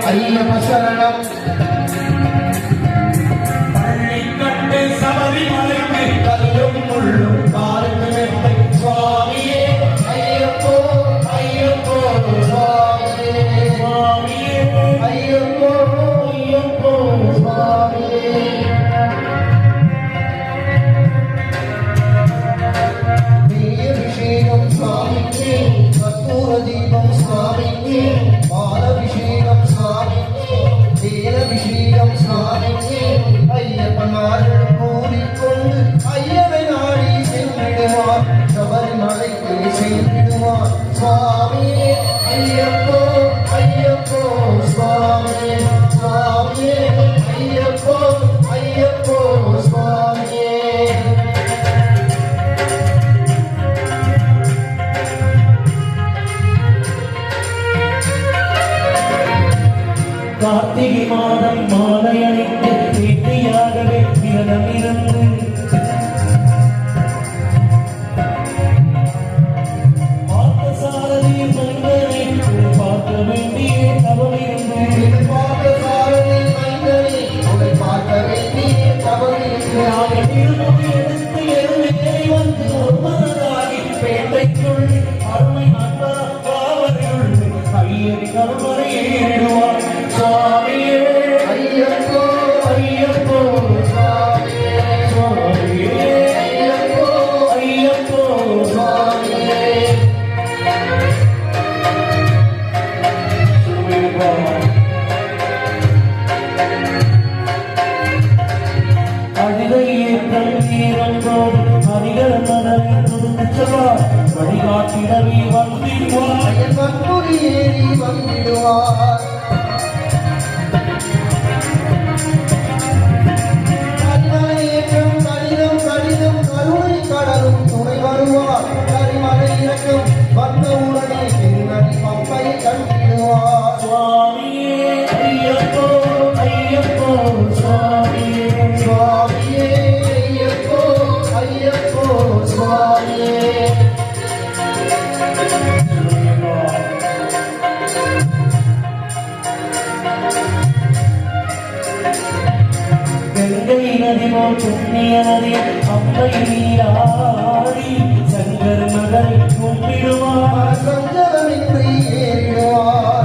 ஐயப்ப சரணம் பள்ளி கண்டு சபரிமலைக்கு கல்லும் முள்ளும் காலுக்கு வெப்பை சுவாமியே ஐயப்போ ஐயப்போ சுவாமியே சுவாமியே ஐயப்போ ஐயப்போ சுவாமியே அபிஷேகம் சுவாமிக்கு கற்பூர தீபம் சுவாமிக்கு பாலபிஷேகம் சுவாமிக்கு தேனபிஷேகம் சுவாமிக்கு ஐயப்பனார்கள் கூறிக்கொண்டு ஐயவை நாடி சென்றிடுவார் சபரிமலைக்கு சென்றிடுவார் சுவாமியே ஐயப்போ ஐயப்போ சுவாமியே சுவாமியே ஐயப்போ ஐயப்போ சுவாமியே கார்த்திகை மாதம் மாலை அணிந்து வீட்டையாகவே விரதமிருந்து பார்த்தசாரதி மைந்தனை பார்க்க வேண்டிய தவமிருந்து பார்த்தசாரதி மைந்தனை பார்க்க வேண்டிய தவமிருந்து எடுத்து எழுநேறி வந்து ஒருமனதாகி பேட்டைக்குள் அருமை நண்பராவர்கள் ஐயன் கருமறை ஏறிடுவார் சுவாமியே ஐயப்போ ஐயப்போ சுவாமியே சுவாமியே ஐயப்போ ஐயப்போ சுவாமியே அழுகையே தண்ணீரங்கோடு அதிகர மனதை துடுச்சவா வழிகாட்டிடவே வந்திடுவார் ஐயன் கற்புரி ஏறி வந்திடுவார் கரிமலையேற்றம் கடிதம் கடிதம் கருணை கடலும் துணை வருவார் கரிமலை இறக்கம் வந்தவுடனே பின்னடி பம்பை கண்டிடுவார் சுவாமியே ஐயப்போ ஐயப்போ சுவாமியே சுவாமியே ஐயப்போ ஐயப்போ சுவாமியே கங்கை நதி போல் புண்ணிய நதி அம்பை நீராடி சங்கர் மகனை கும்பிடுவார் சஞ்சலமின்றி ஏறிடுவார்